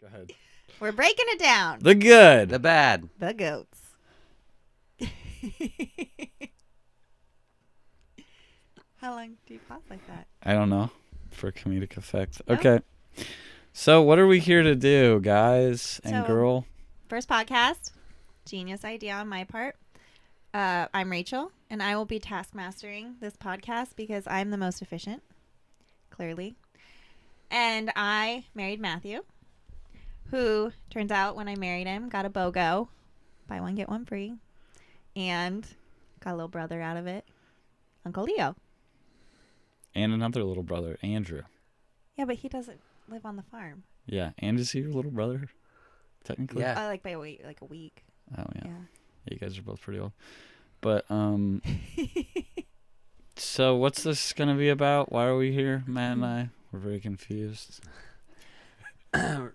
Go ahead. We're breaking it down. The good. The bad. The goats. How long do you pause like that? I don't know. For comedic effect. Oh. Okay. So what are we here to do, guys and So- girl? First podcast. Genius idea on my part. I'm Rachel, and I will be taskmastering this podcast because I'm the most efficient, clearly. And I married Matthew, who turns out when I married him got a BOGO, buy one get one free, and got a little brother out of it, Uncle Leo. And another little brother, Andrew. Yeah, but he doesn't live on the farm. Yeah. And is he your little brother? Technically? Yeah. Like by a week, like a week. Oh, yeah. Yeah. You guys are both pretty old. But, so what's this going to be about? Why are we here, Matt and I? We're very confused.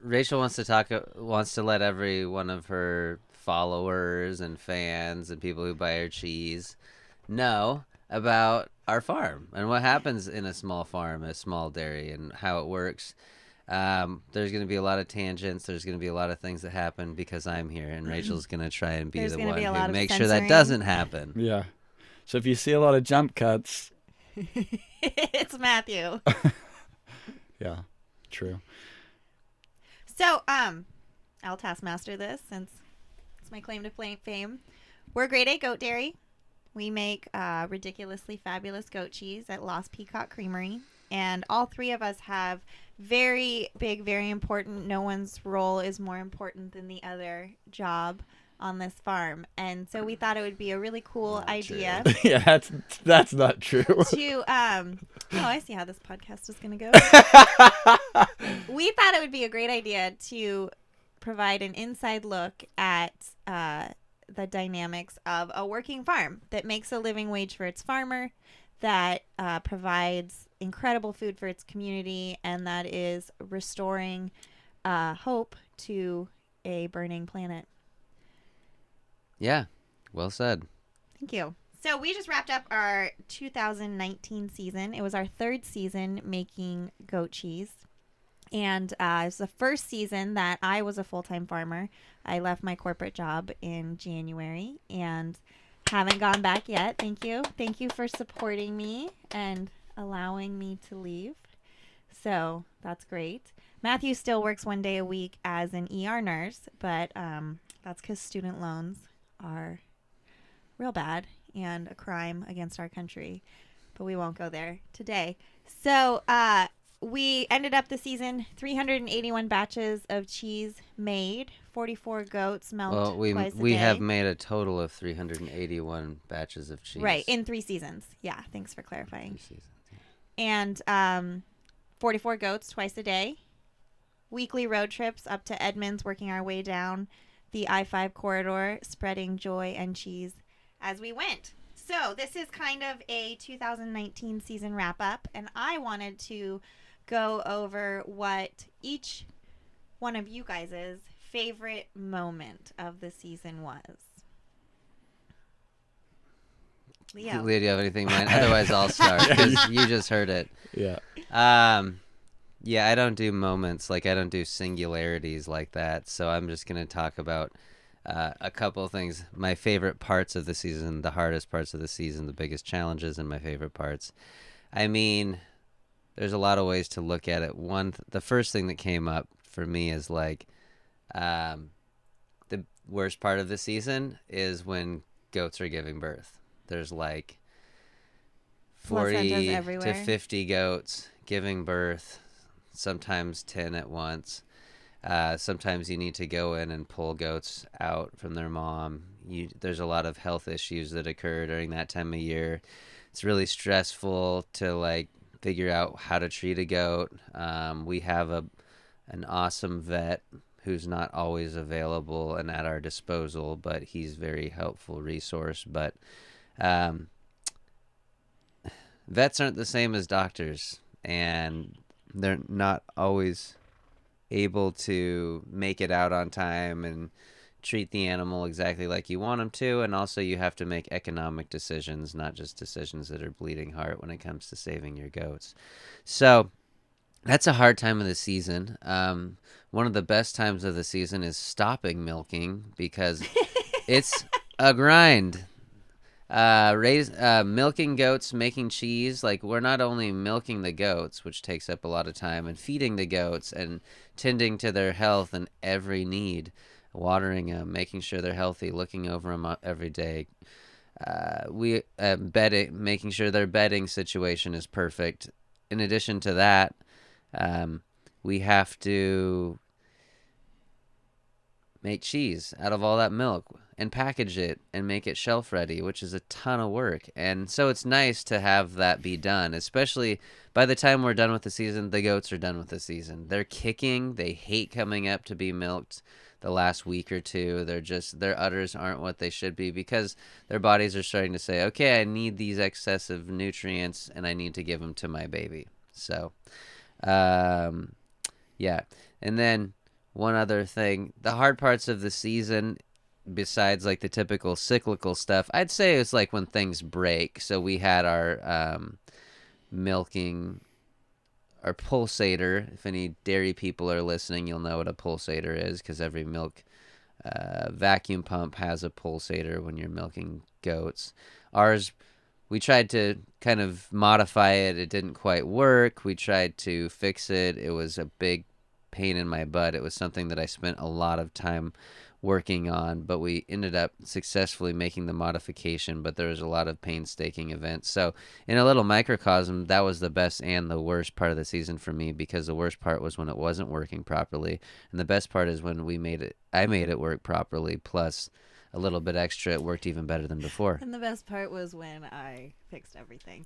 Rachel wants to let every one of her followers and fans and people who buy her cheese know about our farm and what happens in a small farm, a small dairy, and how it works. There's going to be a lot of tangents. There's going to be a lot of things that happen because I'm here, and Rachel's going to try and be There's the gonna one be a lot who of makes sure that censoring. doesn't happen. Yeah. So if you see a lot of jump cuts, It's Matthew. yeah, true. So, I'll taskmaster this since it's my claim to fame. We're Grade A Goat Dairy. We make ridiculously fabulous goat cheese at Lost Peacock Creamery. And all three of us have very big, very important, no one's role is more important than the other job on this farm. And so we thought it would be a really cool idea Yeah, that's not true. to oh, I see how this podcast is going to go. We thought it would be a great idea to provide an inside look at the dynamics of a working farm that makes a living wage for its farmer, that provides incredible food for its community, and that is restoring hope to a burning planet. Yeah, well said. Thank you. So we just wrapped up our 2019 season. It was our third season making goat cheese. And it's the first season that I was a full-time farmer. I left my corporate job in January and haven't gone back yet. Thank you. Thank you for supporting me and allowing me to leave. So that's great. Matthew still works one day a week as an ER nurse, but that's because student loans are real bad and a crime against our country. But we won't go there today. So we ended up the season 381 batches of cheese made, 44 goats milked Well, twice a we day. have made a total of 381 batches of cheese. Right, in 3 seasons. Yeah, thanks for clarifying. 3 seasons. Yeah. And 44 goats twice a day. Weekly road trips up to Edmonds, working our way down the I-5 corridor, spreading joy and cheese as we went. So this is kind of a 2019 season wrap-up, and I wanted to go over what each one of you guys' favorite moment of the season was. Leo. Leo, do you have anything in mind? Otherwise, I'll start because you just heard it. Yeah. Yeah, I don't do moments, like I don't do singularities like that. So I'm just going to talk about a couple of things. My favorite parts of the season, the hardest parts of the season, the biggest challenges, and my favorite parts. I mean, there's a lot of ways to look at it. The first thing that came up for me is like the worst part of the season is when goats are giving birth. There's like 40 to everywhere. 50 goats giving birth, sometimes 10 at once. Sometimes you need to go in and pull goats out from their mom. There's a lot of health issues that occur during that time of year. It's really stressful to like figure out how to treat a goat. We have an awesome vet who's not always available and at our disposal, but he's a very helpful resource. But vets aren't the same as doctors, and they're not always able to make it out on time and treat the animal exactly like you want them to. And also you have to make economic decisions, not just decisions that are bleeding heart when it comes to saving your goats. So That's a hard time of the season. One of the best times of the season is stopping milking because it's a grind. Milking goats, making cheese. Like, we're not only milking the goats, which takes up a lot of time, and feeding the goats and tending to their health and every need, watering them, making sure they're healthy, looking over them every day. We bedding, making sure their bedding situation is perfect. In addition to that, we have to make cheese out of all that milk and package it and make it shelf ready, which is a ton of work. And so it's nice to have that be done, especially by the time we're done with the season. The goats are done with the season. They're kicking. They hate coming up to be milked the last week or two. Their udders aren't what they should be because their bodies are starting to say, okay, I need these excessive nutrients and I need to give them to my baby. So, yeah. And then one other thing, the hard parts of the season, besides like the typical cyclical stuff, I'd say it's like when things break. So we had our milking, our pulsator. If any dairy people are listening, you'll know what a pulsator is because every milk vacuum pump has a pulsator when you're milking goats. Ours, we tried to kind of modify it. It didn't quite work. We tried to fix it. It was a big pain in my butt. It was something that I spent a lot of time working on, but we ended up successfully making the modification, but there was a lot of painstaking events. So in a little microcosm, that was the best and the worst part of the season for me, because the worst part was when it wasn't working properly, and the best part is when I made it work properly, plus a little bit extra, it worked even better than before. And the best part was when I fixed everything.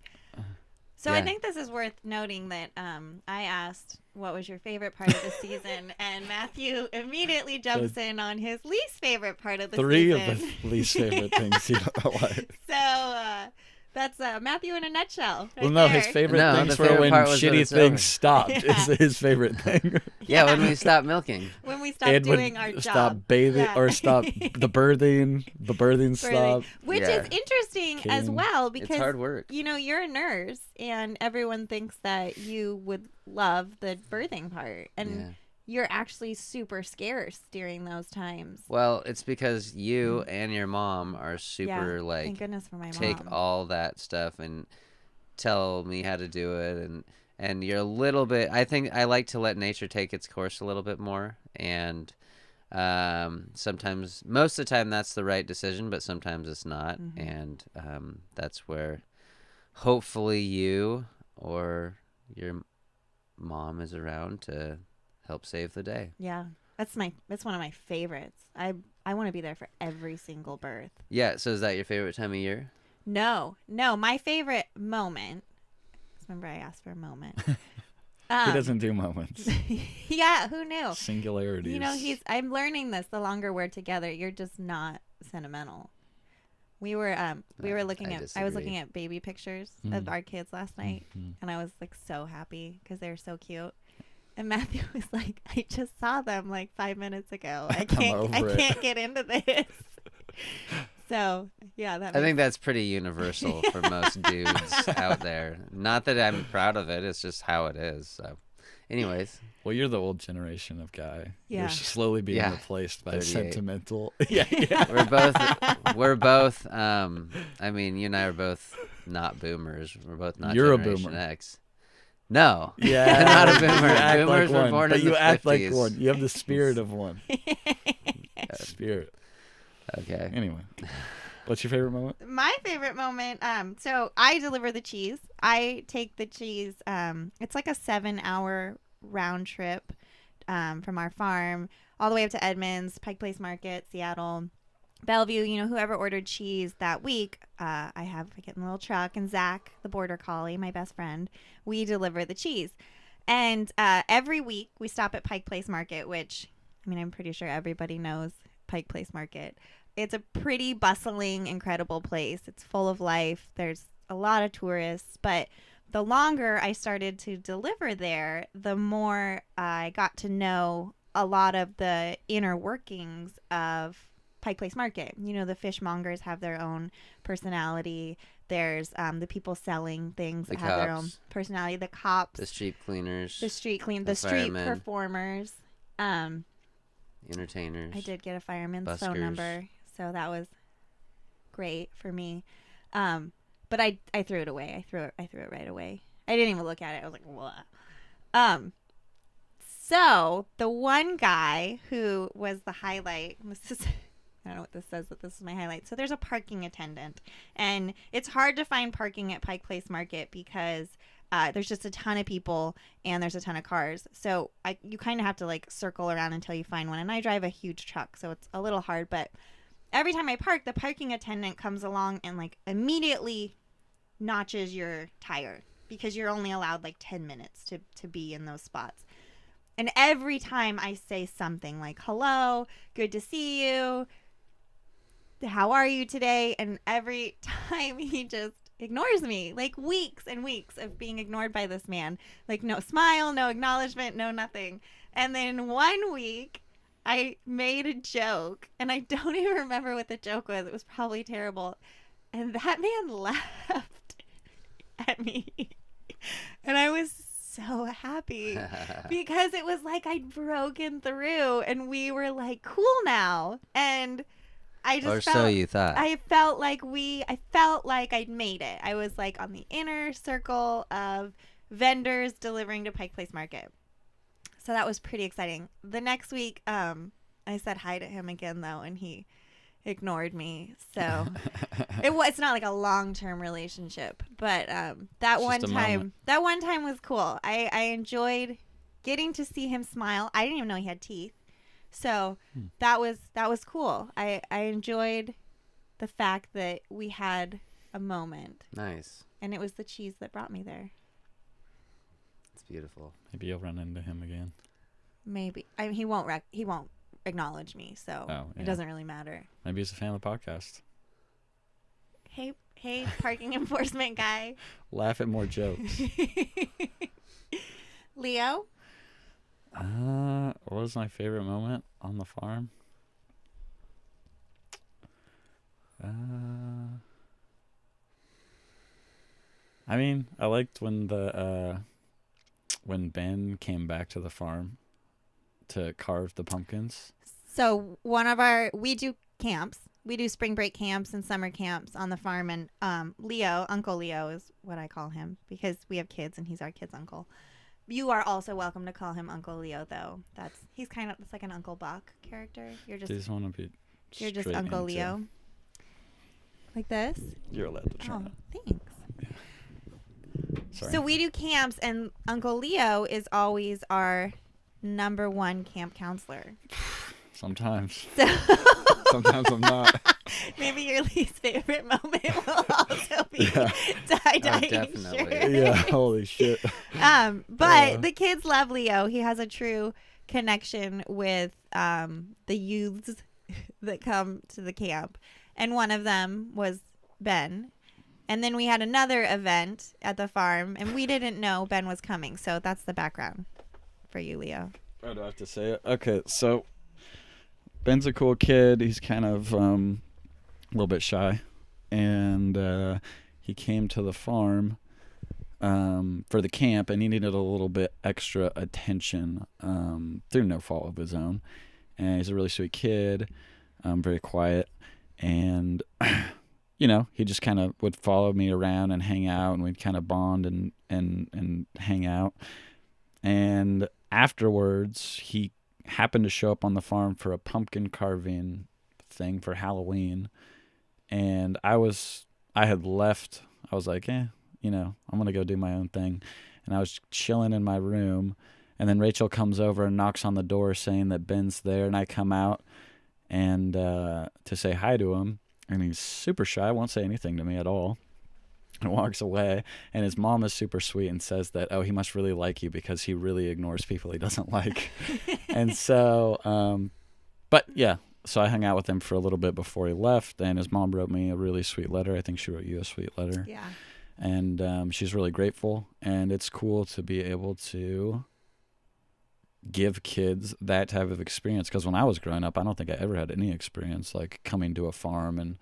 So I think this is worth noting that I asked what was your favorite part of the season, and Matthew immedately jumps in on his least favorite part of the Three season. of the least favorite things. You know what? So that's Matthew in a nutshell. Right Well, no, there. his favorite No, things the were favorite when part was when shitty it's things over. stopped. Yeah. Is his favorite thing. Yeah, when we stopped milking. When we stopped And when doing our job. stop bathing Yeah. or stop the birthing stopped. Which Yeah. is interesting as King. well because It's hard work. you know, you're a nurse and everyone thinks that you would love the birthing part, and Yeah. you're actually super scarce during those times. Well, it's because you and your mom are Mm. Yeah, super thank goodness for my take mom. all that stuff and tell me how to do it, and you're a little bit, I think I like to let nature take its course a little bit more, and sometimes, most of the time that's the right decision, but sometimes it's not. Mhm. And that's where hopefully you or your mom is around to help save the day. Yeah, that's one of my favorites. I want to be there for every single birth. Yeah, so is that your favorite time of year? No, my favorite moment. Remember, I asked for a moment. He doesn't do moments. Yeah, who knew? Singularities. You know, I'm learning this the longer we're together. You're just not sentimental. We were looking at I was looking at baby pictures of our kids last night, and I was like so happy because they're so cute. And Matthew was like, I just saw them like 5 minutes ago. I can't get into this. So yeah, I think that's pretty universal for most dudes out there. Not that I'm proud of it; it's just how it is. So, anyways, Well, you're the old generation of guy. Yeah. You're slowly being Yeah. replaced by 38. sentimental. Yeah. we're both. I mean, you and I are both not boomers. We're both not. You're a Generation boomer. X. No, Yeah. I'm not a boomer. You act Boomers like were one, born but in you the act 50s. like one. You have the spirit of one. Spirit. Okay. Anyway, what's your favorite moment? my favorite moment. So I deliver the cheese. I take the cheese. It's like a 7-hour round trip from our farm all the way up to Edmonds, Pike Place Market, Seattle, Bellevue. You know, whoever ordered cheese that week, I get in a little truck, and Zach, the border collie, my best friend, we deliver the cheese. And every week we stop at Pike Place Market, which, I mean, I'm pretty sure everybody knows Pike Place Market. It's a pretty bustling, incredible place. It's full of life. There's a lot of tourists, but the longer I started to deliver there, the more I got to know a lot of the inner workings of Pike Place Market. You know, the fishmongers have their own personality. There's the people selling things The that have their own cops. personality. The cops, The street cleaners. the street the street firemen. performers. Entertainers. I did get a fireman's Buskers. phone number, so that was great for me. But I threw it away. I threw it right away. I didn't even look at it. I was like, "What?" So the one guy who was the highlight. This is, I don't know what this says, but this is my highlight. So there's a parking attendant, and it's hard to find parking at Pike Place Market because there's just a ton of people and there's a ton of cars. So you kind of have to like circle around until you find one. And I drive a huge truck, so it's a little hard. But every time I park, the parking attendant comes along and like immediately notches your tire because you're only allowed like 10 minutes to be in those spots. And every time I say something like, "Hello, good to see you. How are you today?" And every time he just ignores me, like weeks and weeks of being ignored by this man. Like no smile, no acknowledgement, no nothing. And then one week I made a joke, and I don't even remember what the joke was. It was probably terrible. And that man laughed at me. And I was so happy because it was like I'd broken through and we were like cool now. And I just so you thought. I felt like I'd made it. I was like on the inner circle of vendors delivering to Pike Place Market. So that was pretty exciting. The next week, I said hi to him again though, and he ignored me. So it's not like a long-term relationship, but that one time was cool. I enjoyed getting to see him smile. I didn't even know he had teeth. So that was cool. I enjoyed the fact that we had a moment. Nice. And it was the cheese that brought me there. It's beautiful. Maybe you'll run into him again. Maybe. I mean, he won't acknowledge me, so it doesn't really matter. Maybe he's a fan of the podcast. Hey, parking enforcement guy. Laugh at more jokes. Leo? What was my favorite moment on the farm? I mean, I liked when when Ben came back to the farm to carve the pumpkins. So we do camps. We do spring break camps and summer camps on the farm, and Uncle Leo is what I call him because we have kids and he's our kid's uncle. You are also welcome to call him Uncle Leo, though. He's kind of like an Uncle Buck character. You're just Uncle Leo. Like this? You're allowed to try. Oh, thanks. Sorry. So we do camps, and Uncle Leo is always our number one camp counselor. Sometimes. So Sometimes I'm not. maybe your least favorite moment will also be tie-dyeing definitely. shirt. Yeah, holy shit. But the kids love Leo. He has a true connection with the youths that come to the camp. And one of them was Ben. And then we had another event at the farm, and we didn't know Ben was coming. So that's the background for you, Leo. Oh, do I have to say it? Okay, so Ben's a cool kid. He's kind of a little bit shy. And he came to the farm for the camp, and he needed a little bit extra attention through no fault of his own. And he's a really sweet kid, very quiet. And, he just kind of would follow me around and hang out, and we'd kind of bond and hang out. And afterwards, he happened to show up on the farm for a pumpkin carving thing for Halloween. And I had left. I was like, I'm going to go do my own thing. And I was chilling in my room. And then Rachael comes over and knocks on the door saying that Ben's there. And I come out and to say hi to him. And he's super shy, won't say anything to me at all. And walks away. And his mom is super sweet and says that, he must really like you because he really ignores people he doesn't like. And so, but yeah. So I hung out with him for a little bit before he left, and his mom wrote me a really sweet letter. I think she wrote you a sweet letter. Yeah. And she's really grateful, and it's cool to be able to give kids that type of experience. Because when I was growing up, I don't think I ever had any experience like coming to a farm and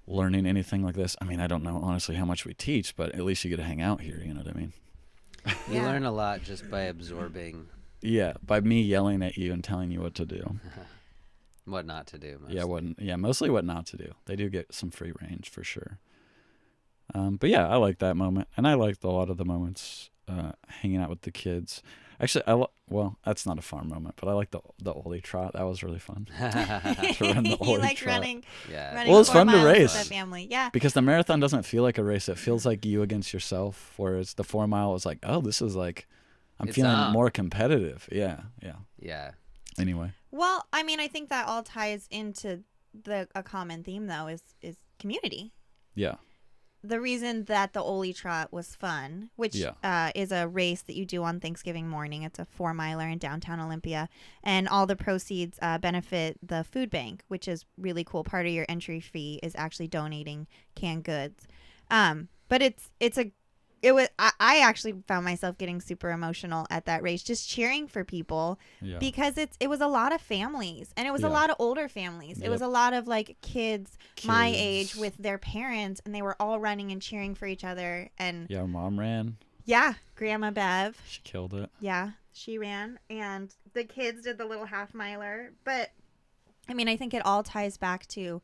learning anything like this. I mean, I don't know honestly how much we teach, but at least you get to hang out here. You know what I mean? You learn a lot just by absorbing. Yeah, by me yelling at you and telling you what to do. What not to do. Mostly. Mostly what not to do. They do get some free range for sure. But yeah, I like that moment, and I liked a lot of the moments hanging out with the kids. Actually, well, that's not a farm moment, but I like the Ollie trot. That was really fun. To run the He Ollie liked trot. running. Yeah. Running Well, it's 4 fun to miles with race. the family. Yeah. Because the marathon doesn't feel like a race. It feels like you against yourself, whereas the 4 mile is like, oh, this is like, I'm It's feeling on. more competitive. Yeah. Yeah. Anyway. Well, I mean, I think that all ties into a common theme, though, is community. Yeah. The reason that the Oli Trot was fun, which is a race that you do on Thanksgiving morning. It's a 4-miler in downtown Olympia, and all the proceeds benefit the food bank, which is really cool. Part of your entry fee is actually donating canned goods. But I actually found myself getting super emotional at that race, just cheering for people because it was a lot of families, and it was a lot of older families. It was a lot of like kids my age with their parents, and they were all running and cheering for each other. And Yeah, Mom ran. yeah, Grandma Bev. She killed it. Yeah, she ran, and the kids did the little half-miler. But I mean, I think it all ties back to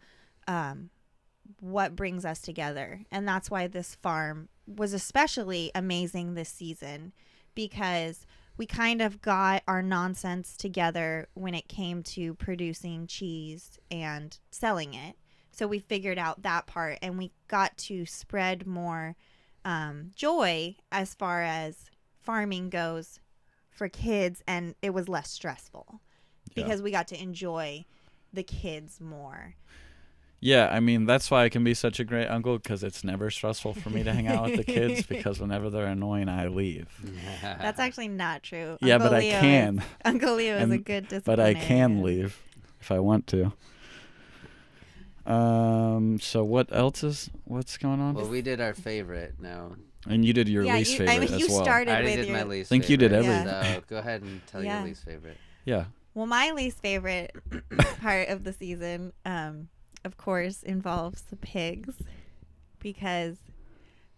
what brings us together, and that's why this farm was especially amazing this season, because we kind of got our nonsense together when it came to producing cheese and selling it. So we figured out that part, and we got to spread more joy as far as farming goes for kids, and it was less stressful because we got to enjoy the kids more. Yeah, I mean, that's why I can be such a great uncle, because it's never stressful for me to hang out with the kids, because whenever they're annoying, I leave. That's actually not true. Yeah, Uncle but Leo I can. Uncle Leo is a good disciplinarian. But I can leave if I want to. So what's going on? Well, we did our favorite now. And you did your least favorite I mean, you as well. started I already with did your... my least I think you did favorite, everything. So go ahead and tell your least favorite. Yeah. Well, my least favorite part of the season, of course, involves the pigs, because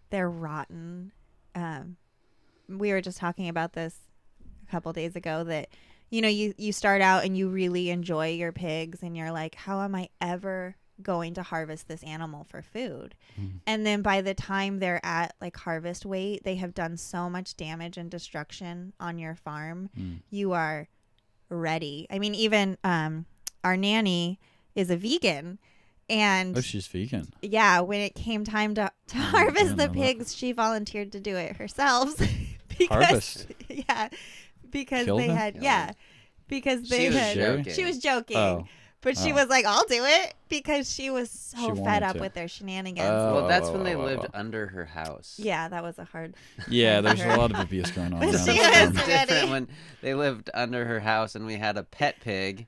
they're rotten. We were just talking about this a couple days ago, that, you know, you start out and you really enjoy your pigs, and you're like, how am I ever going to harvest this animal for food? And then by the time they're at like harvest weight, they have done so much damage and destruction on your farm. You are ready. I mean, even our nanny is a vegan, and She's vegan. yeah, when it came time to harvest the pigs, she volunteered to do it herself. Harvest? Yeah, because Kill they them? had because they had joking. she was joking. Oh. But she was like, I'll do it, because she was so She fed wanted up to. with their shenanigans. Well, that's when they lived under her house. Yeah, that was a hard... Yeah, there's a lot of abuse going on. But around she that was farm. ready. Different when they lived under her house, and we had a pet pig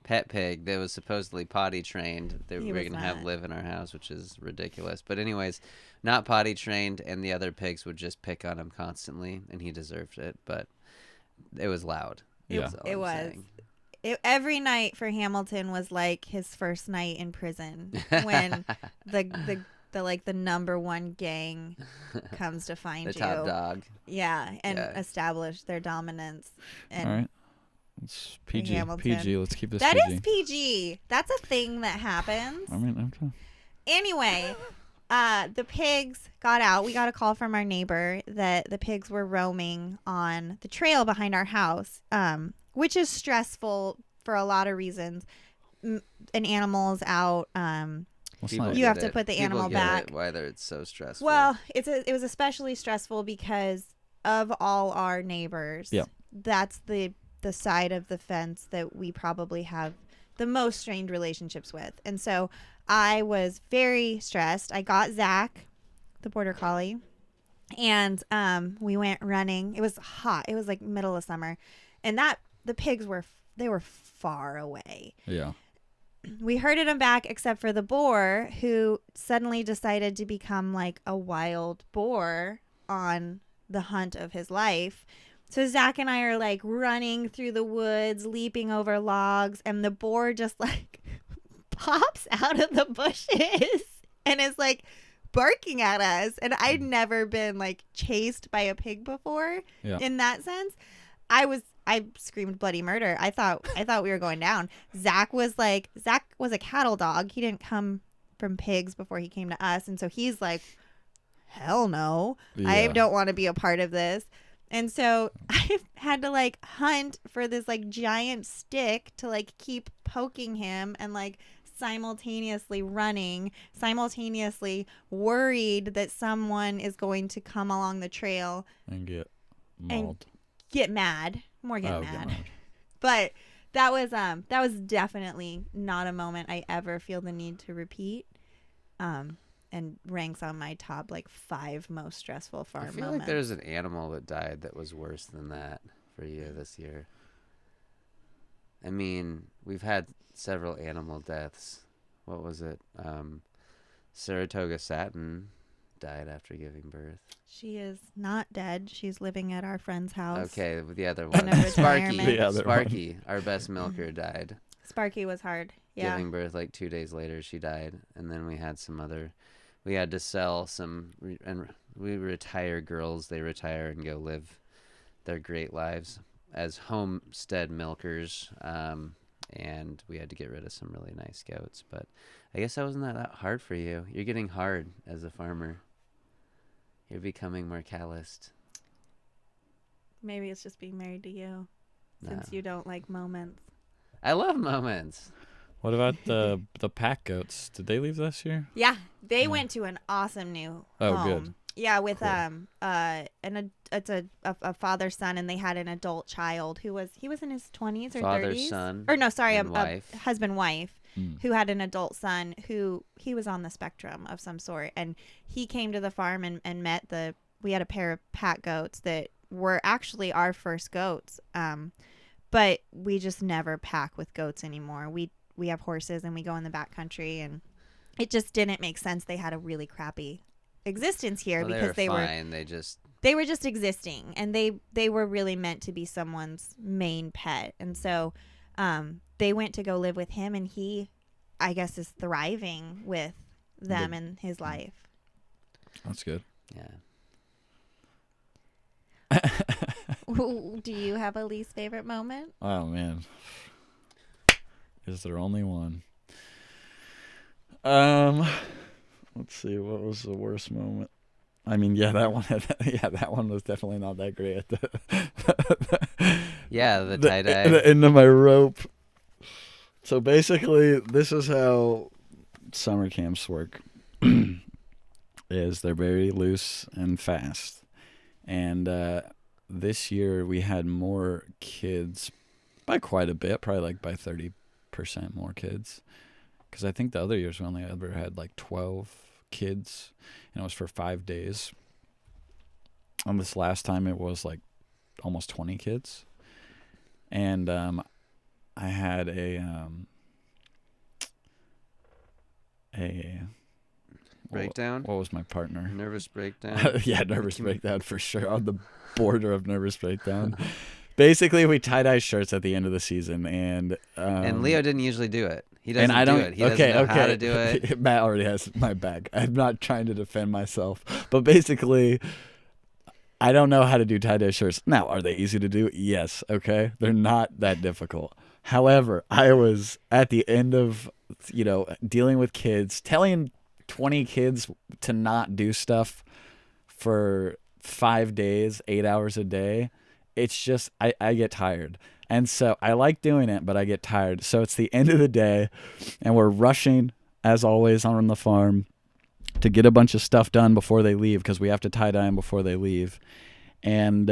that was supposedly potty trained. They He were was going to have not. live in our house, which is ridiculous. But anyways, not potty trained, and the other pigs would just pick on him constantly, and he deserved it. But it was loud. Yeah. That's all It I'm was. saying. Every night for Hamilton was like his first night in prison, when the number one gang comes to find The you. top dog. Yeah, and Yeah. establish their dominance. And All right. It's PG. Hamilton. PG. Let's keep this that PG. is PG. That's a thing that happens. I mean, okay. Anyway, the pigs got out. We got a call from our neighbor that the pigs were roaming on the trail behind our house, which is stressful for a lot of reasons. An animal's out. Let's People not- You get have to it. put the People animal get back. it, why it's so stressful. Well, it was especially stressful because of all our neighbors. Yeah. That's the side of the fence that we probably have the most strained relationships with. And so I was very stressed. I got Zach, the border collie, and we went running. It was hot. It was like middle of summer, and the pigs were far away. Yeah. We herded them back, except for the boar, who suddenly decided to become like a wild boar on the hunt of his life. So Zach and I are like running through the woods, leaping over logs, and the boar just like pops out of the bushes and is like barking at us. And I'd never been like chased by a pig before in that sense. I screamed bloody murder. I thought we were going down. Zach was a cattle dog. He didn't come from pigs before he came to us. And so he's like, hell no. I don't want to be a part of this. And so I had to like hunt for this like giant stick to like keep poking him and like simultaneously running, simultaneously worried that someone is going to come along the trail and get mauled. Get mad. More get mad. But that was definitely not a moment I ever feel the need to repeat. And ranks on my top like 5 most stressful farm moments. I feel like there's an animal that died that was worse than that for you this year. I mean, we've had several animal deaths. What was it? Saratoga Satin died after giving birth. She is not dead. She's living at our friend's house. Okay, the other one. Sparky, our best milker, died. Sparky was hard. Yeah. Giving birth like 2 days later, she died. And then we had some other... We had to sell some... And we retire girls. They retire and go live their great lives as homestead milkers. And we had to get rid of some really nice goats. But I guess that wasn't that hard for you. You're getting hard as a farmer. You're becoming more calloused. Maybe it's just being married to you, since you don't like moments. I love moments. What about the pack goats? Did they leave this year? Yeah, they went to an awesome new home. Good. Yeah, with Cool. it's a father son, and they had an adult child who was in his 20s or Father 30s. son. Or no, sorry, a wife. husband wife who had an adult son who he was on the spectrum of some sort, and he came to the farm and met we had a pair of pack goats that were actually our first goats. But we just never pack with goats anymore. We have horses and we go in the backcountry, and it just didn't make sense. They had a really crappy existence here because they were fine. They were just existing, and they were really meant to be someone's main pet. And so they went to go live with him, and he, I guess, is thriving with them in his life. That's good. Yeah. Do you have a least favorite moment? Oh, man. Is there only one? Let's see. What was the worst moment? I mean, that one was definitely not that great. Yeah, the tie-dye. The end of my rope. So basically, this is how summer camps work. Is they're very loose and fast. And this year we had more kids by quite a bit, probably like by 30% more kids. Because I think the other years we only ever had like 12 kids, and it was for 5 days. And this last time it was like almost 20 kids. And I had a breakdown. What was my partner? Nervous breakdown. Yeah, nervous breakdown for sure. On the border of nervous breakdown. Basically, we tie-dye shirts at the end of the season, and Leo didn't usually do it. He doesn't and I don't, do it. He doesn't know how to do it. Matt already has my back. I'm not trying to defend myself, but basically, I don't know how to do tie-dye shirts. Now, are they easy to do? Yes. Okay, they're not that difficult. However, I was at the end of dealing with kids, telling 20 kids to not do stuff for 5 days, 8 hours a day. It's just, I get tired. And so I like doing it, but I get tired. So it's the end of the day, and we're rushing, as always, on the farm to get a bunch of stuff done before they leave, because we have to tie-dye them before they leave. And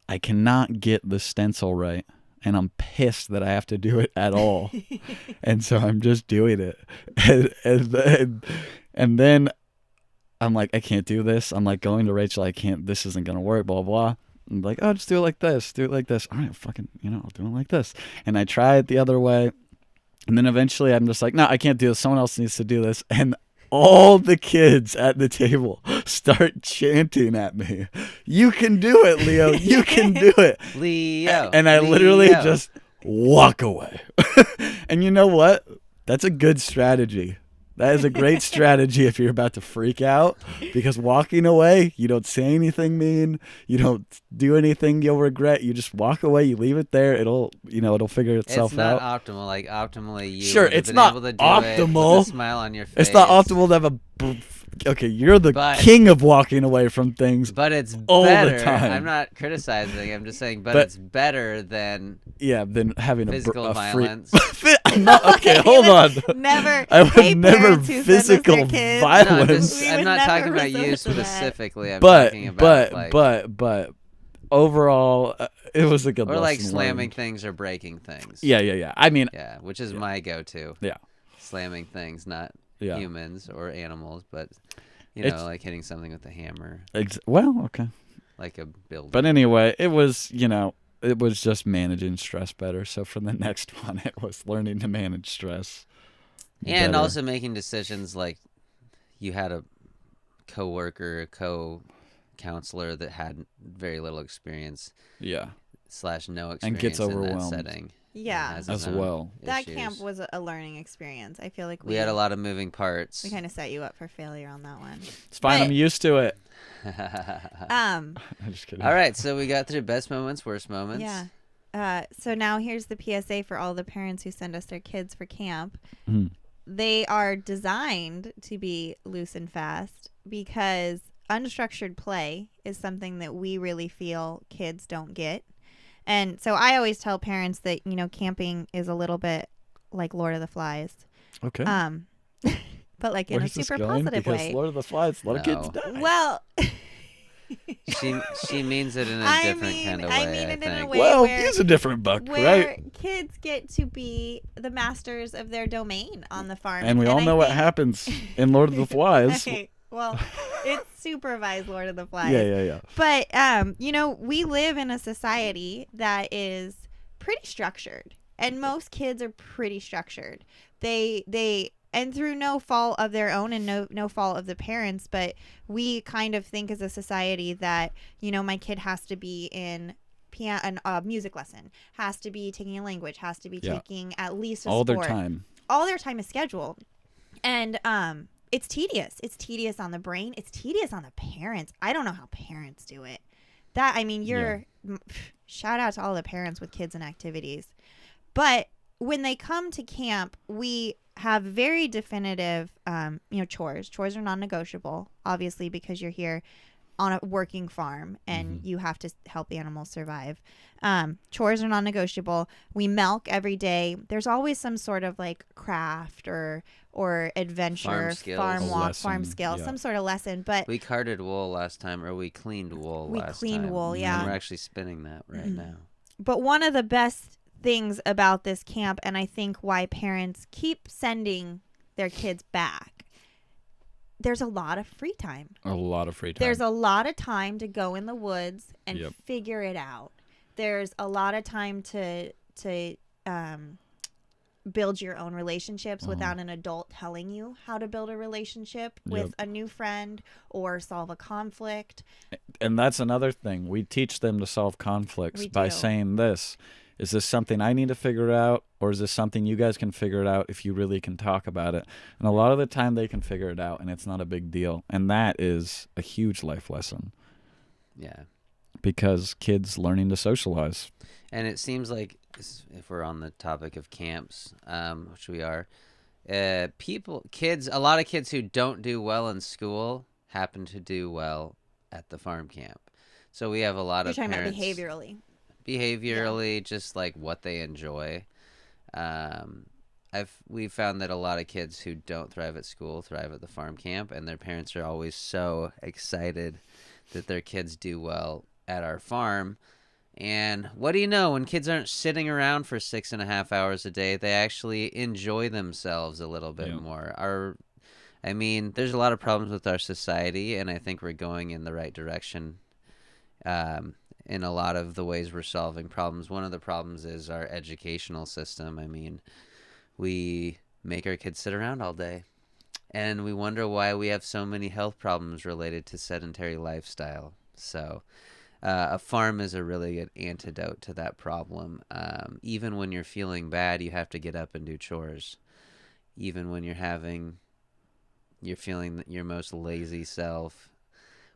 I cannot get the stencil right, and I'm pissed that I have to do it at all. And so I'm just doing it. And then I'm like, I can't do this. I'm like going to Rachael, this isn't going to work, blah, blah. I'm like, oh, just do it like this. Do it like this. All right, fucking, I'll do it like this. And I try it the other way. And then eventually I'm just like, no, I can't do this. Someone else needs to do this. And all the kids at the table start chanting at me, "You can do it, Leo. You can do it." Leo. And I literally Leo. just walk away. And you know what? That's a good strategy. That is a great strategy if you're about to freak out, because walking away, you don't say anything mean, you don't do anything you'll regret. You just walk away, you leave it there. It'll figure itself It's not out. optimal. Like optimally, you Sure, would have it's been not able to do optimal. it with a smile on your face. It's not optimal to have a. Okay, you're the But- king of walking away from things. But it's all the better. time. I'm not criticizing. I'm just saying, but But- it's better than Yeah, than having physical a violence. Okay, hold on. Never. I would hey, never parents who send us their physical kids. violence. No, We I'm would not never talking about you resort to that. specifically. I'm But talking about like, but overall, it was a good. or like lesson slamming learned. things or breaking things. Yeah. I mean, Yeah, which is my go-to. Yeah. Slamming things, not yeah. humans or animals, but It's- like hitting something with a hammer, Well, okay. like a building. But anyway, it was it was just managing stress better. So for the next one, it was learning to manage stress. And better. also making decisions like you had a coworker, a co-counselor that had very little experience Yeah, / no experience And gets in that overwhelmed. setting. Yeah. Has as its own well. That issues. camp was a learning experience. I feel like We had a lot of moving parts. We kind of set you up for failure on that one. It's fine. But- I'm used to it. Um. I'm just kidding. All right, so we got through best moments, worst moments. Yeah. So now here's the PSA for all the parents who send us their kids for camp. Mhm. They are designed to be loose and fast because unstructured play is something that we really feel kids don't get. And so I always tell parents that, camping is a little bit like Lord of the Flies. Okay. But like in Where's a this super going? positive Because way. Lord of the Flies, a lot of kids No. die. Well, She means it in a I different mean- kind of I way, mean I it in a think. way- Well, where- he's a different buck, where right? kids get to be the masters of their domain on the farm. And we all I know what think- happens in Lord of the Flies. Okay, well, it's supervised Lord of the Flies. Yeah. But we live in a society that is pretty structured, and most kids are pretty structured. They and through no fault of their own and no fault of the parents, but we kind of think as a society that my kid has to be in music lesson, has to be taking a language, has to be Yeah. taking at least a All sport. their time. All their time is scheduled, and it's tedious. It's tedious on the brain. It's tedious on the parents. I don't know how parents do it. Shout out to all the parents with kids and activities. But when they come to camp, we have very definitive, chores. Chores are non-negotiable, obviously, because you're here on a working farm and you have to help the animals survive. Chores are non-negotiable. We milk every day. There's always some sort of like craft or adventure, Farm skills. farm A walk, lesson, farm skill, yeah. some sort of lesson. But We carded wool last time, or we cleaned wool We last cleaned time. wool, yeah. And we're actually spinning that right now. But one of the best things about this camp, and I think why parents keep sending their kids back, there's a lot of free time. A lot of free time. There's a lot of time to go in the woods and Yep. figure it out. There's a lot of time to build your own relationships without an adult telling you how to build a relationship with Yep. a new friend or solve a conflict. And that's another thing. We teach them to solve conflicts We by do. saying this. Is this something I need to figure out, or is this something you guys can figure it out if you really can talk about it? And a lot of the time they can figure it out, and it's not a big deal. And that is a huge life lesson Yeah. because kids learning to socialize. And it seems like, if we're on the topic of camps, which we are, a lot of kids who don't do well in school happen to do well at the farm camp. So we have a lot You're of talking parents about behaviorally, just like what they enjoy. We've found that a lot of kids who don't thrive at school thrive at the farm camp, and their parents are always so excited that their kids do well at our farm. And what do you know? When kids aren't sitting around for 6.5 hours a day, they actually enjoy themselves a little bit Yeah. more. There's a lot of problems with our society, and I think we're going in the right direction in a lot of the ways we're solving problems. One of the problems is our educational system. We make our kids sit around all day. and we wonder why we have so many health problems related to sedentary lifestyle. So a farm is a really good antidote to that problem. Even when you're feeling bad, you have to get up and do chores. Even when you're feeling your most lazy self,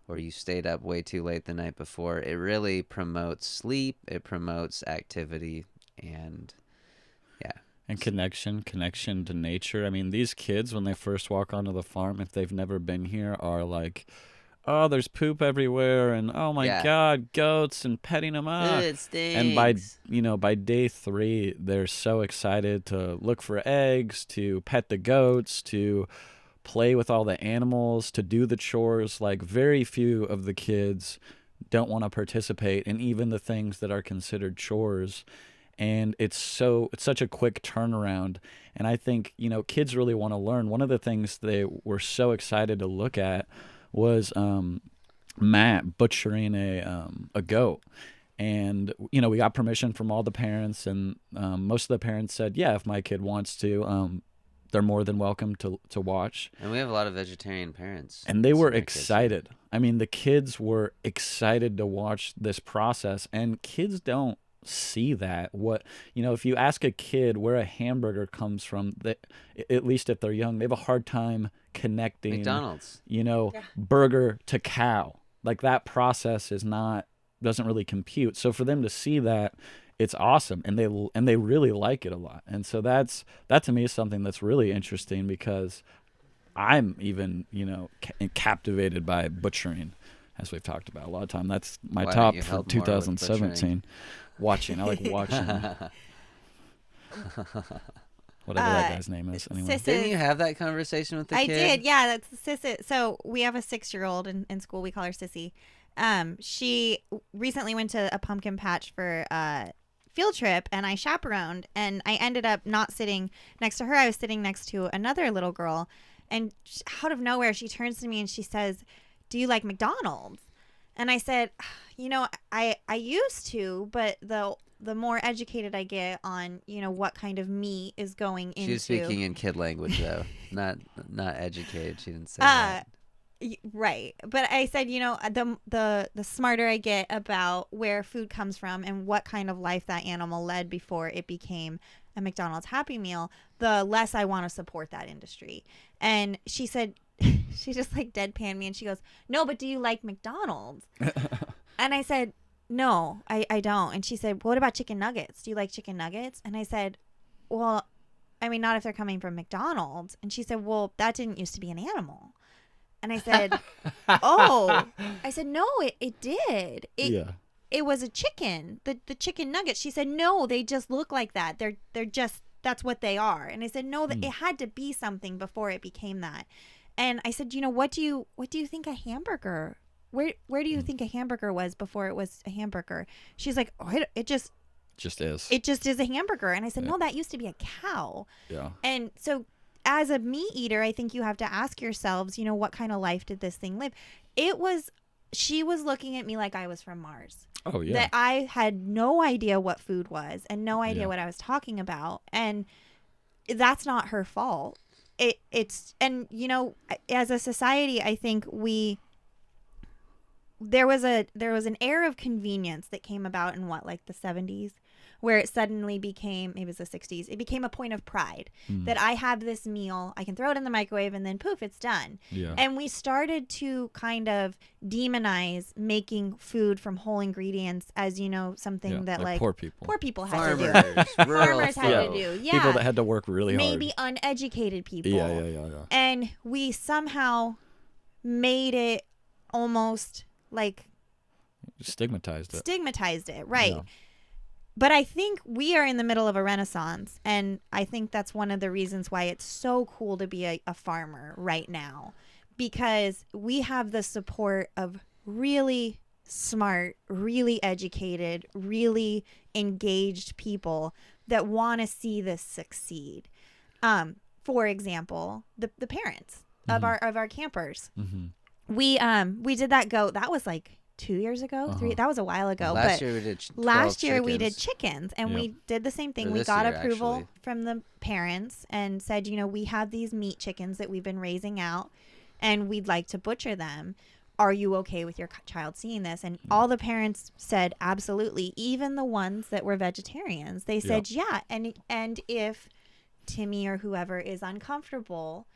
or you stayed up way too late the night before, it really promotes sleep, it promotes activity, and yeah. And connection to nature. I mean, these kids, when they first walk onto the farm, if they've never been here, are like, oh, there's poop everywhere, and oh my Yeah. God, goats, and petting them up. It stinks. And by day 3, they're so excited to look for eggs, to pet the goats, to play with all the animals, to do the chores. Like, very few of the kids don't want to participate in even the things that are considered chores. And it's such a quick turnaround. And I think, kids really want to learn. One of the things they were so excited to look at was Matt butchering a goat. And, we got permission from all the parents, and most of the parents said, yeah, if my kid wants to, they're more than welcome to watch. And we have a lot of vegetarian parents. And they were So excited. I mean, the kids were excited to watch this process, and kids don't see that. If you ask a kid where a hamburger comes from, at least if they're young, they have a hard time connecting McDonald's. Burger to cow. Like, that process doesn't really compute. So for them to see that, it's awesome, and they really like it a lot. And so that to me is something that's really interesting, because I'm even captivated by butchering, as we've talked about a lot of time. That's my Why top don't you for help more with 2017. Watching, I like watching. Whatever that guy's name is. Anyway. Didn't you have that conversation with the I kid? did, yeah. That's Sissy. So we have a 6-year-old in school. We call her Sissy. She recently went to a pumpkin patch for a field trip, and I chaperoned, and I ended up not sitting next to her. I was sitting next to another little girl, and out of nowhere, she turns to me and she says, "Do you like McDonald's?" And I said, I used to, but the more educated I get on, what kind of meat is going into. She was speaking in kid language, though, not educated. She didn't say that. Right. But I said, the smarter I get about where food comes from and what kind of life that animal led before it became a McDonald's Happy Meal, the less I want to support that industry. And she said, she just like deadpanned me, and she goes, "No, but do you like McDonald's?" And I said, "No, I don't." And she said, "What about chicken nuggets? Do you like chicken nuggets?" And I said, "Well, I mean, not if they're coming from McDonald's." And she said, "Well, that didn't used to be an animal." And I said, "Oh." I said, "No, it did. It was a chicken, the chicken nuggets." She said, "No, they just look like that. They're just, that's what they are." And I said, "No, it had to be something before it became that." And I said, what do you think a hamburger? Where do you think a hamburger was before it was a hamburger?" She's like, "Oh, it just is. It just is a hamburger." And I said, "No, that used to be a cow." Yeah. And so, as a meat eater, I think you have to ask yourselves, what kind of life did this thing live? She was looking at me like I was from Mars. Oh, yeah. That I had no idea what food was and no idea what I was talking about. And that's not her fault. As a society, I think there was an air of convenience that came about in the 70s, where it suddenly became, maybe it was the 60s, it became a point of pride that I have this meal, I can throw it in the microwave, and then poof, it's done. Yeah. And we started to kind of demonize making food from whole ingredients as, something that like poor people had to do. Farmers had to do. Yeah. People that had to work really hard. Maybe uneducated people. Yeah. And we somehow made it almost like stigmatized it, right? Yeah. But I think we are in the middle of a renaissance, and I think that's one of the reasons why it's so cool to be a farmer right now, because we have the support of really smart, really educated, really engaged people that want to see this succeed. For example, the parents of our campers. Mm-hmm. We did that goat. That was like 2 years ago. Uh-huh. 3. That was a while ago. Last but year we did. last 12 year we did chickens. chickens, and Yep. we did the same Or thing. We this got year, approval actually. from the parents and said, we have these meat chickens that we've been raising out, and we'd like to butcher them. Are you okay with your child seeing this? And all the parents said absolutely, even the ones that were vegetarians. They said yeah, and if Timmy or whoever is uncomfortable,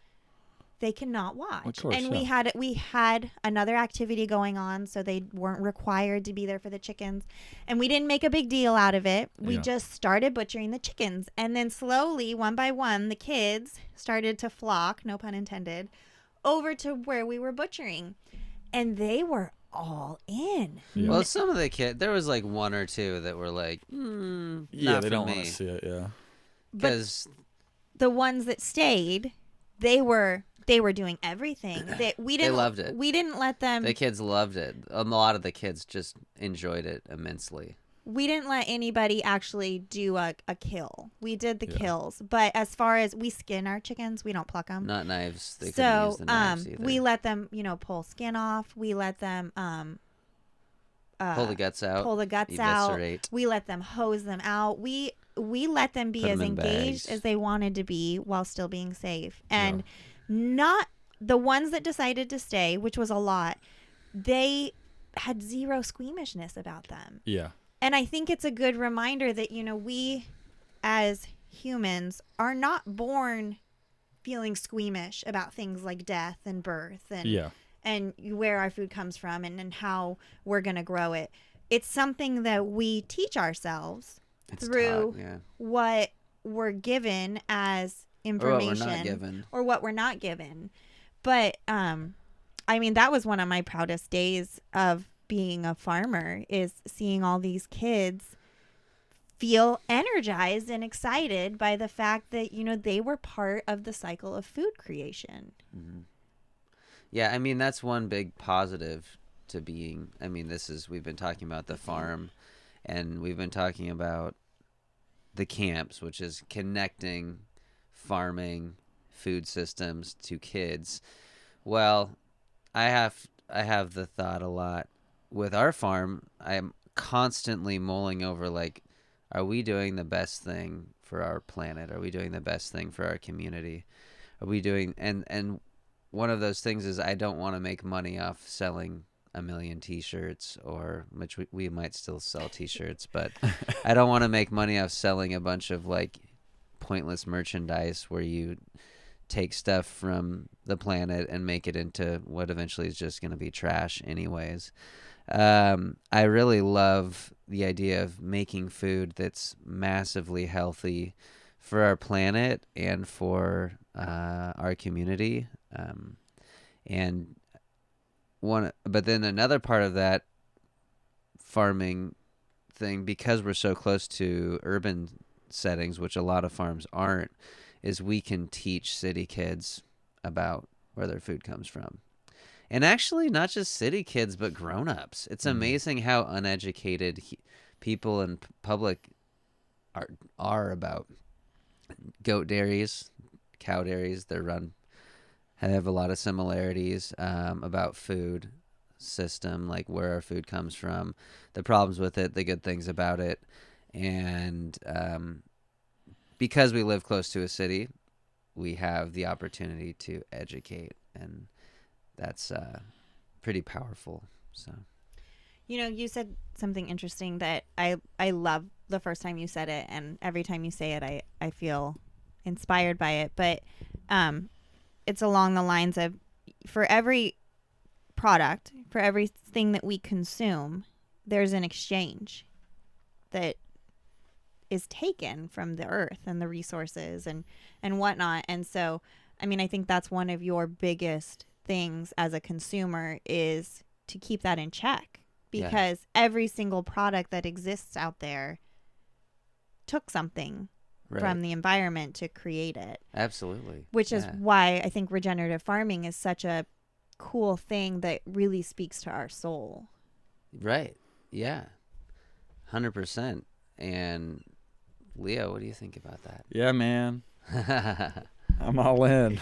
they cannot watch. Of course, and yeah. we had another activity going on, so they weren't required to be there for the chickens, and we didn't make a big deal out of it. We Yeah. just started butchering the chickens, and then slowly, one by one, the kids started to flock, no pun intended, over to where we were butchering, and they were all in. Yeah. Well, some of the kids, there was like one or two that were like, Yeah, not they for don't me. want to see it. Yeah. Because The ones that stayed, they were doing everything. We didn't. loved it. We didn't let them. the kids loved it. A lot of the kids just enjoyed it immensely. We didn't let anybody actually do a kill. We did the Yeah. kills, but as far as we skin our chickens, we don't pluck them. Not knives. They couldn't So use the knives either. we let them, pull skin off. We let them pull the guts out. pull the guts out. Eviscerate. We let them hose them out. We let them be Put as 'em in engaged bags. as they wanted to be while still being safe. And not the ones that decided to stay, which was a lot. They had zero squeamishness about them. Yeah. And I think it's a good reminder that, we as humans are not born feeling squeamish about things like death and birth and Yeah. and where our food comes from and how we're going to grow it. It's something that we teach ourselves It's through taught, yeah. what we're given as Or what we're information not given. or what we're not given. But I mean, that was one of my proudest days of being a farmer, is seeing all these kids feel energized and excited by the fact that they were part of the cycle of food creation. Yeah, I mean, that's one big positive to being. I mean, we've been talking about the farm, and we've been talking about the camps, which is connecting farming, food systems to kids. Well, I have the thought a lot with our farm. I'm constantly mulling over, like, are we doing the best thing for our planet? Are we doing the best thing for our community? Are we doing and one of those things is I don't want to make money off selling 1 million t-shirts, or which we might still sell t-shirts, but I don't want to make money off selling a bunch of like pointless merchandise where you take stuff from the planet and make it into what eventually is just going to be trash anyways. I really love the idea of making food that's massively healthy for our planet and for our community. But then another part of that farming thing, because we're so close to urban settings, which a lot of farms aren't, is we can teach city kids about where their food comes from. And actually, not just city kids, but grown-ups. It's amazing how uneducated people in public are about goat dairies, cow dairies. Have a lot of similarities about food system, like where our food comes from, the problems with it, the good things about it. And because we live close to a city, we have the opportunity to educate, and that's pretty powerful. So, You said something interesting that I love the first time you said it, and every time you say it, I feel inspired by it. But it's along the lines of, for every product, for everything that we consume, there's an exchange that is taken from the earth and the resources and whatnot. And so, I mean, I think that's one of your biggest things as a consumer, is to keep that in check, because every single product that exists out there took something from the environment to create it. Absolutely. Which is why I think regenerative farming is such a cool thing that really speaks to our soul. Right. Yeah. 100%. And Leo, what do you think about that? Yeah, man. I'm all in.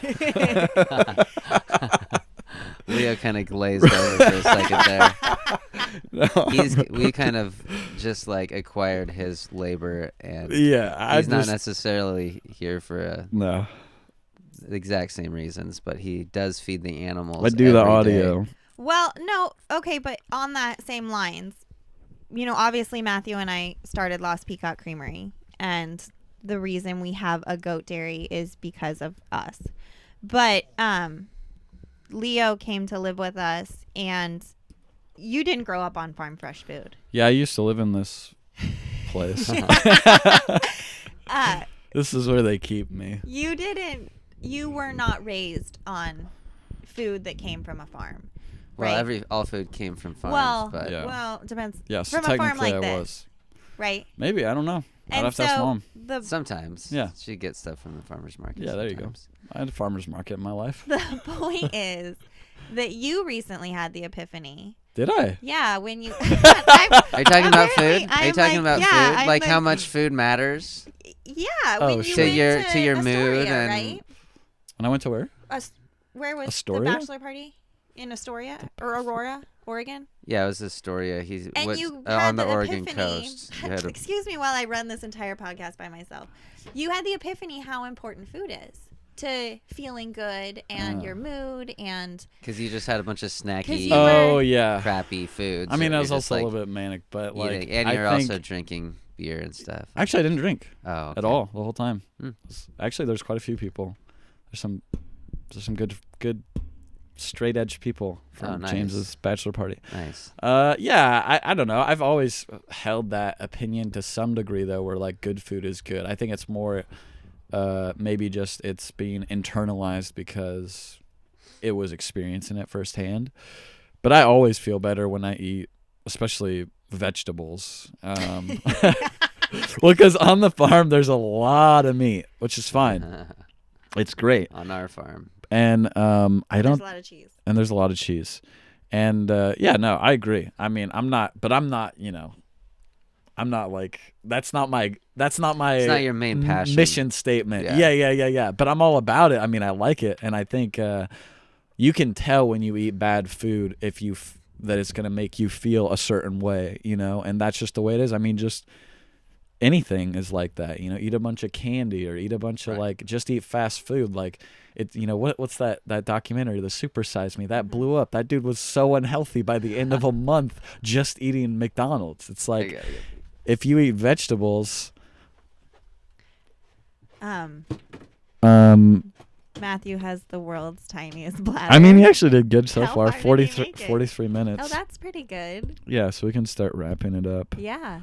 Leo kind of glazed over for a second there. We kind of just like acquired his labor, and Yeah, he's not necessarily here for no. the exact same reasons, but he does feed the animals. I do the every audio. day. Well, no, okay, but on that same lines, obviously Matthew and I started Lost Peacock Creamery, and the reason we have a goat dairy is because of us. But Leo came to live with us, and you didn't grow up on farm fresh food. Yeah, I used to live in this place. This is where they keep me. You were not raised on food that came from a farm. Well, right? all food came from farms, Well, but well, it depends. Yes, from a technically farm like I this, was. right? Maybe, I don't know. I'd And have to ask Mom. sometimes Yeah. she gets stuff from the farmer's market. Yeah, there you go. sometimes. I had a farmer's market in my life. The point is that you recently had the epiphany. Did I? Yeah, when you. Are you talking about Apparently, food? Are you I'm talking like, about yeah, food? I'm Like how like- much food matters? Yeah, Oh, when you shit. went To your mood Astoria, and- right? When I went to where? Where was Astoria? the bachelor party? In Astoria or Aurora, Oregon? Yeah, it was Astoria. He's And you had on the Oregon epiphany. coast. You had a, Excuse me while I run this entire podcast by myself. You had the epiphany how important food is to feeling good and your mood and because you just had a bunch of 'Cause snacky, you were- Oh, yeah. crappy foods. I mean, that I was you're just, also like, a little bit manic, but like, eating, and I you're think, also drinking beer and stuff. actually, I didn't drink Oh, at all the whole time. Hmm. Actually, there's quite a few people. There's some good straight edge people from Oh, nice. James's bachelor party. Nice. Yeah, I don't know. I've always held that opinion to some degree, though, where like good food is good. I think it's more maybe just it's being internalized because it was experiencing it firsthand. But I always feel better when I eat, especially vegetables. Well, because on the farm there's a lot of meat, which is fine. It's great, On our farm. and I there's don't. a lot of cheese. And there's a lot of cheese. And yeah, no, I agree. I mean, I'm not like that's not my It's not your main passion. mission statement. Yeah. Yeah. But I'm all about it. I mean, I like it, and I think you can tell when you eat bad food if that it's going to make you feel a certain way, and that's just the way it is. I mean, just anything is like that, eat a bunch of candy or eat a bunch of like just eat fast food, like it, what's that documentary, The Super Size Me, that blew up. That dude was so unhealthy by the end of a month just eating McDonald's. It's like if you eat vegetables, Matthew has the world's tiniest bladder. I mean, he actually did good so How far. far did he make it? 43 minutes. Oh, that's pretty good. Yeah, so we can start wrapping it up. Yeah.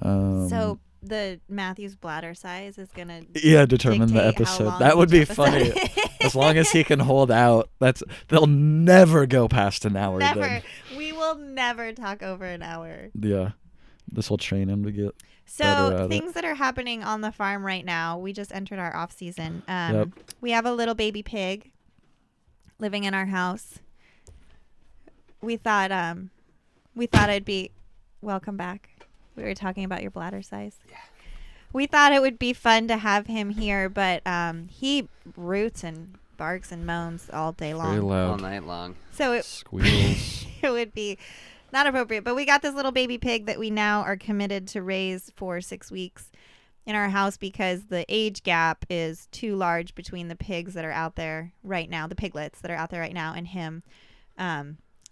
Um, So the Matthew's bladder size is gonna determine the dictate how episode. long That would each be episode funny. is. As long as he can hold out, they'll never go past an hour. Never. Then. We will never talk over an hour. Yeah, this will train him to get. better So at things that are happening on the farm right now. We just entered our off season. Yep. We have a little baby pig living in our house. We thought it'd be welcome back. We were talking about your bladder size. Yeah. We thought it would be fun to have him here, but he roots and barks and moans all day long. Very all loud. night long. So it Squeals. it would be not appropriate. But we got this little baby pig that we now are committed to raise for 6 weeks in our house because the age gap is too large between the pigs that are out there right now, the piglets that are out there right now, and him.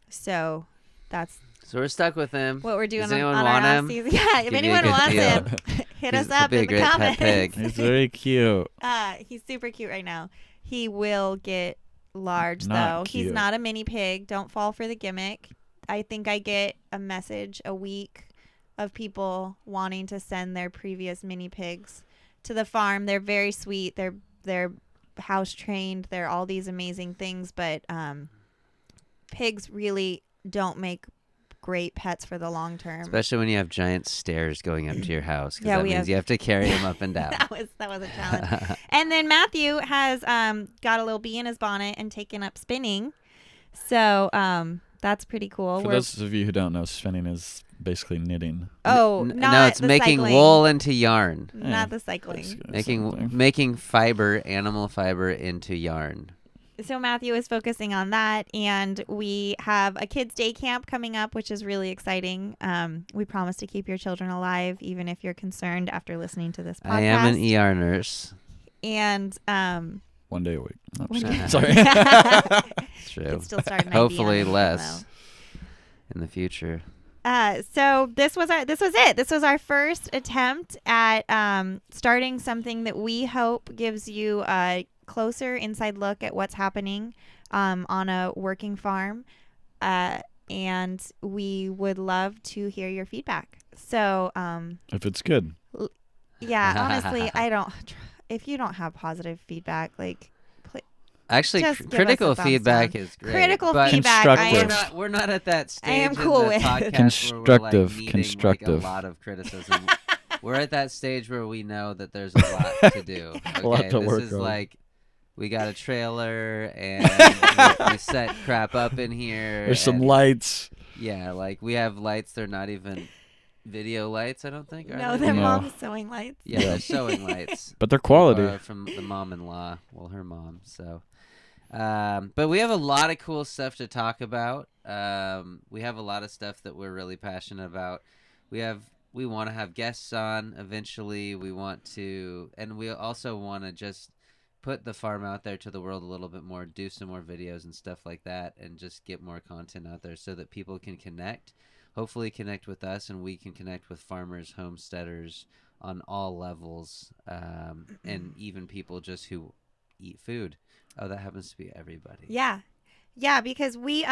So that's So we're stuck with him. what we're doing Does on anyone our want off him? season. Yeah, if Give you a anyone good wants deal. him, hit us He's up a in the great pet comments. pig. He's very cute. He's super cute right now. He will get large Not though. He's cute. not a mini pig. Don't fall for the gimmick. I think I get a message a week of people wanting to send their previous mini pigs to the farm. They're very sweet. They're house trained. They're all these amazing things, but pigs really don't make great pets for the long term. Especially when you have giant stairs going up to your house. 'Cause Yeah, that we means have- you have to carry them up and down. that was a challenge. And then Matthew has got a little bee in his bonnet and taken up spinning. So that's pretty cool. For those of you who don't know, spinning is basically knitting. Oh, No, not it's the making cycling. wool into yarn. Not the cycling. Basically something. Making fiber, animal fiber into yarn. So Matthew is focusing on that, and we have a kids' day camp coming up, which is really exciting. We promise to keep your children alive, even if you're concerned after listening to this podcast. I am an ER nurse. And 1 day a week. No, One day. sorry. It's true. could still start an Hopefully IVN, less in the future. So this was it. This was our first attempt at starting something that we hope gives you a closer inside look at what's happening on a working farm, and we would love to hear your feedback. So If it's good. yeah, honestly, if you don't have positive feedback, like Actually, Just give us critical a thumbs feedback down. is great. Critical but feedback, Constructive. We're not at that stage am in cool the with. podcast where we're like Constructive. needing, like, a lot of criticism. We're at that stage where we know that there's a lot to do. Okay? A lot to this work is on. like we got a trailer and we set crap up in here. There's some and, lights. Yeah, like we have lights. They're not even video lights, I don't think. Are no, they? they're No. mom's sewing lights. Yeah, they're sewing lights. But they're quality. From the mom-in-law, well, her mom. So, but we have a lot of cool stuff to talk about. We have a lot of stuff that we're really passionate about. We want to have guests on eventually. We want to, and we also want to just put the farm out there to the world a little bit more, do some more videos and stuff like that, and just get more content out there so that people can connect. Hopefully connect with us, and we can connect with farmers, homesteaders on all levels, and even people just who eat food. Oh, that happens to be everybody. Yeah, because we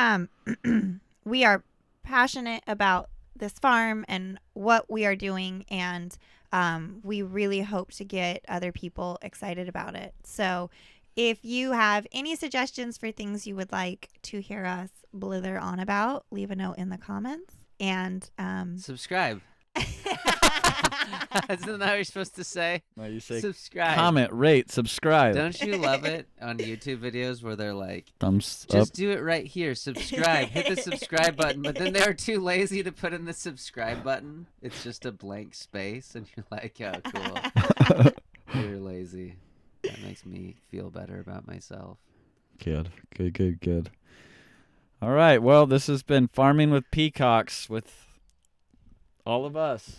we are passionate about this farm and what we are doing, and we really hope to get other people excited about it. So if you have any suggestions for things you would like to hear us blither on about, leave a note in the comments. And Subscribe. Isn't that what you're supposed to say? No, you say Subscribe. comment, rate, subscribe. Don't you love it on YouTube videos where they're like, Thumbs up. just do it right here. Subscribe. Hit the subscribe button. But then they're too lazy to put in the subscribe button. It's just a blank space. And you're like, oh, cool. You're lazy. That makes me feel better about myself. Good. All right. Well, this has been Farming with Peacocks with all of us.